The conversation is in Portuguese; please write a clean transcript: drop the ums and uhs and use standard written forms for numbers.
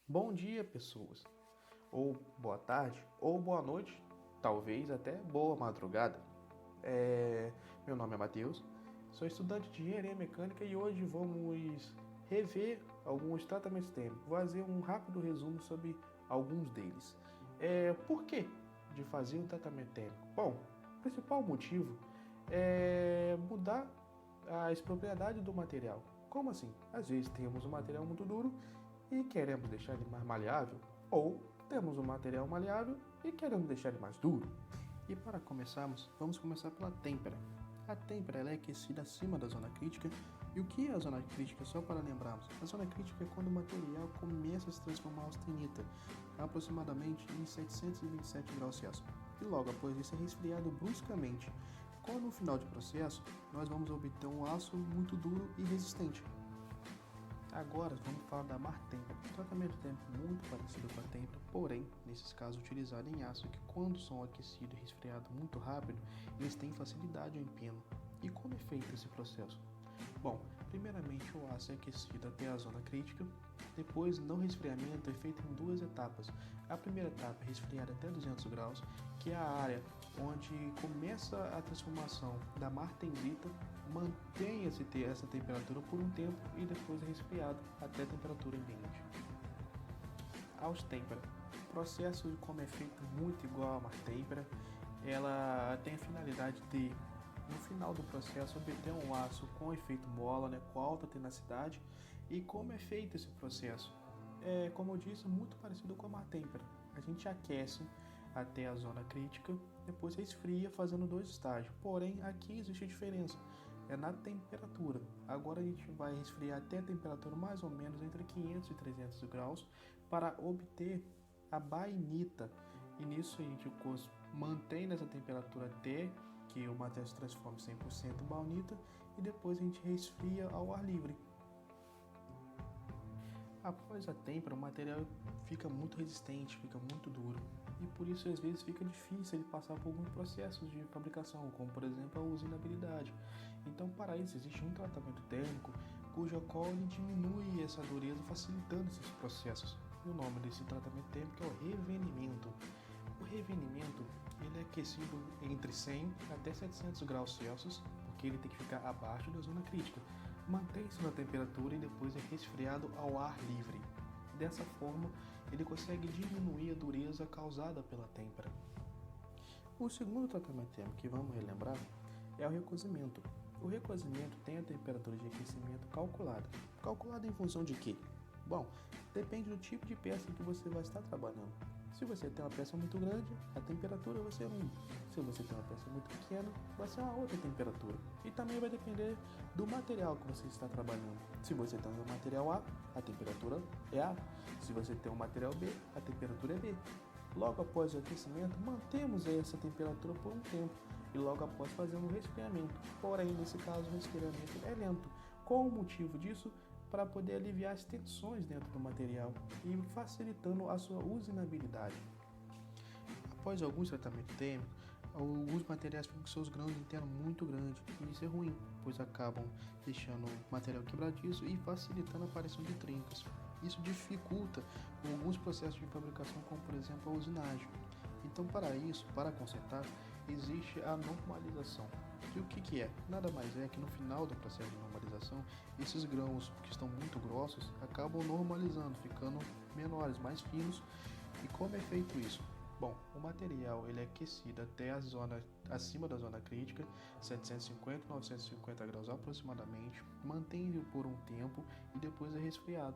Bom dia, pessoas. Ou boa tarde, ou boa noite, talvez até boa madrugada. Meu nome é Matheus, sou estudante de engenharia mecânica e hoje vamos rever alguns tratamentos térmicos. Vou fazer um rápido resumo sobre alguns deles. Por que de fazer um tratamento térmico? Bom, o principal motivo é mudar as propriedades do material. Como assim? Às vezes temos um material muito duro e queremos deixar ele mais maleável, ou temos um material maleável e queremos deixar ele mais duro. E para começarmos, vamos começar pela têmpera. A têmpera ela é aquecida acima da zona crítica. E o que é a zona crítica? Só para lembrarmos, a zona crítica é quando o material começa a se transformar em austenita, aproximadamente em 727 graus Celsius. E logo após isso é resfriado bruscamente. Quando no final de processo, nós vamos obter um aço muito duro e resistente. Agora vamos falar da Martêmpera, um tratamento térmico muito parecido com a têmpera, porém, nesses casos utilizado em aço que quando são aquecidos e resfriados muito rápido, eles têm facilidade ao empeno. E como é feito esse processo? Bom, primeiramente o aço é aquecido até a zona crítica, depois no resfriamento é feito em duas etapas. A primeira etapa é resfriar até 200 graus, que é a área onde começa a transformação da martensita, mantém essa temperatura por um tempo e depois é resfriado até a temperatura ambiente. Austêmpera. O processo como é feito muito igual à martêmpera, ela tem a finalidade de no final do processo obter um aço com efeito mola, com alta tenacidade. E como é feito esse processo? Como eu disse, muito parecido com a martêmpera. A gente aquece até a zona crítica, depois resfria fazendo dois estágios. Porém, aqui existe a diferença, é na temperatura. Agora a gente vai resfriar até a temperatura mais ou menos entre 500 e 300 graus para obter a bainita. E nisso a gente mantém nessa temperatura até que o material se transforme 100% em baunita e depois a gente resfria ao ar livre. Após a têmpera, o material fica muito resistente, fica muito duro e por isso às vezes fica difícil ele passar por alguns processos de fabricação, como por exemplo a usinabilidade. Então para isso existe um tratamento térmico cujo qual ele diminui essa dureza, facilitando esses processos. E o nome desse tratamento térmico é o revenimento. O revenimento ele é aquecido entre 100 até 700 graus Celsius, porque ele tem que ficar abaixo da zona crítica. Mantém-se na temperatura e depois é resfriado ao ar livre. Dessa forma, ele consegue diminuir a dureza causada pela têmpera. O segundo tratamento térmico que vamos relembrar é o recozimento. O recozimento tem a temperatura de aquecimento calculada. Calculada em função de quê? Bom, depende do tipo de peça que você vai estar trabalhando. Se você tem uma peça muito grande, a temperatura vai ser uma. Se você tem uma peça muito pequena, vai ser uma outra temperatura. E também vai depender do material que você está trabalhando. Se você tem um material A, a temperatura é A. Se você tem um material B, a temperatura é B. Logo após o aquecimento, mantemos essa temperatura por um tempo e logo após fazemos o resfriamento. Porém, nesse caso, o resfriamento é lento. Qual o motivo disso? Para poder aliviar as tensões dentro do material e facilitando a sua usinabilidade. Após alguns tratamentos térmicos, alguns materiais ficam com seus grãos internos muito grandes e isso é ruim, pois acabam deixando o material quebradiço e facilitando a aparição de trincas. Isso dificulta alguns processos de fabricação, como por exemplo a usinagem. Então, para isso, para consertar, existe a normalização. E o que é? Nada mais é que no final do processo de normalização, esses grãos que estão muito grossos acabam normalizando, ficando menores, mais finos. E como é feito isso? Bom, o material ele é aquecido até a zona acima da zona crítica, 750 950 graus aproximadamente, mantém-o por um tempo e depois é resfriado.